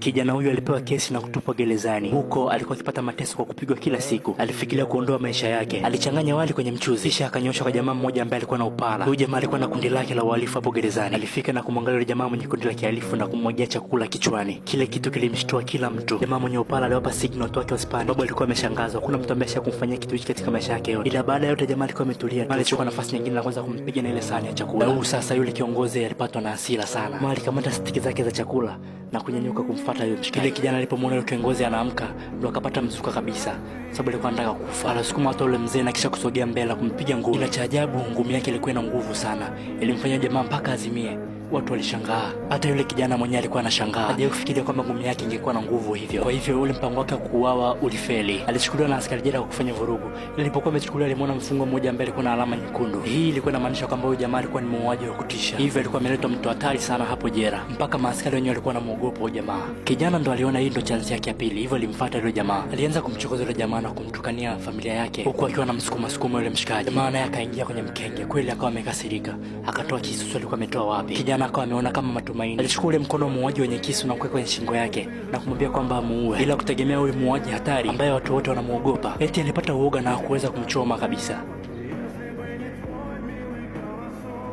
Kijana huyo alipewa kesi na kutupwa gerezani. Huko alikuwa akipata mateso kwa kupigwa kila siku. Alifikiria kuondoa maisha yake. Alichanganya wali kwenye mchuzi, kisha akanyosha kwa jamaa mmoja ambaye alikuwa na upala. Huyu jamaa alikuwa na kundi lake la uhalifu hapo gerezani. Alifika na kumwangalia yule jamaa mwenye kundi la kihalifu na kumwagia chakula kichwani. Kile kitu kilimshtua kila mtu. Jamaa mwenye upala aliwapa signal watu wake wasipande. Babu alikuwa ameshangazwa. Kuna mtu ambaye kumfanyia kitu hichi katika maisha yake yote. Ila baada ya yote jamaa alikuwa ametulia. Alichukua nafasi nyingine na kuanza kumpiga na ile sahani ya chakula. Sasa yule kiongozi alipatwa na hasira sana. Mali kamata stiki zake za chakula na kunyanyuka kumfuata yule mshikaji. Yule kijana alipomwona yule kiongozi anaamka, ndo akapata mzuka kabisa, sababu alikuwa anataka kufa. Alisukuma hata yule mzee na kisha kusogea mbele kumpiga ngumi. Ila cha ajabu, ngumi yake ilikuwa na nguvu sana, ilimfanya jamaa mpaka azimie. Watu walishangaa, hata yule kijana mwenyewe alikuwa anashangaa. Hajawahi kufikiria kwamba ngumi yake ingekuwa na nguvu hivyo. Kwa hivyo ule mpango wake kuuawa ulifeli. Alichukuliwa na askari jela kwa kufanya vurugu. Ilipokuwa amechukuliwa, alimuona mfungwa mmoja ambaye alikuwa na alama nyekundu. Hii ilikuwa inamaanisha kwamba huyu jamaa alikuwa ni muuaji wa kutisha. Hivyo alikuwa ameletwa mtu hatari sana hapo jela, mpaka maaskari wenyewe walikuwa wanamuogopa huyu jamaa. Kijana ndo aliona hii ndo chance yake ya pili, hivyo alimfuata yule jamaa. Alianza kumchokoza yule jamaa na kumtukania familia yake, huku akiwa na msukuma yule mshikaji. Jamaa naye akaingia kwenye mkenge. Kweli akawa amekasirika, akatoa kisu. Alikuwa ametoa wapi? Kijana akawa ameona kama matumaini. Alichukua ule mkono muuaji wenye kisu na kuweka kwenye shingo yake na kumwambia kwamba amuue, bila kutegemea huyu muuaji hatari ambaye watu wote wanamuogopa. Eti alipata uoga na hakuweza kumchoma kabisa.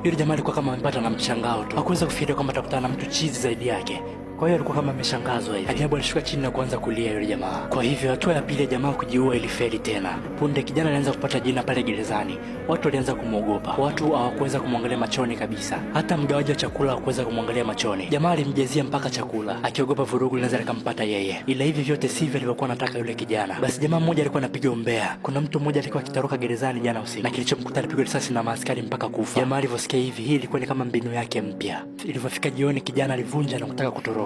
Yule jamaa alikuwa kama amepata na mshangao tu. Hakuweza kufikiria kwamba atakutana na mtu chizi zaidi yake. Kwa hiyo alikuwa kama ameshangazwa hivi. Ajabu, alishuka chini na kuanza kulia yule jamaa. Kwa hivyo hatua ya pili ya jamaa kujiua ilifeli tena. Punde kijana alianza kupata jina pale gerezani. Watu walianza kumuogopa. Watu hawakuweza kumwangalia machoni kabisa. Hata mgawaji wa chakula hakuweza kumwangalia machoni. Jamaa alimjezia mpaka chakula, akiogopa vurugu linaweza likampata yeye. Ila hivi vyote sivyo alivyokuwa anataka yule kijana. Basi jamaa mmoja alikuwa anapiga umbea. Kuna mtu mmoja alikuwa akitoroka gerezani jana usiku, na kilichomkuta alipigwa risasi na maaskari mpaka kufa. Jamaa alivyosikia hivi, hii ilikuwa ni kama mbinu yake mpya. Ilivyofika jioni, kijana alivunja na kutaka kutoroka.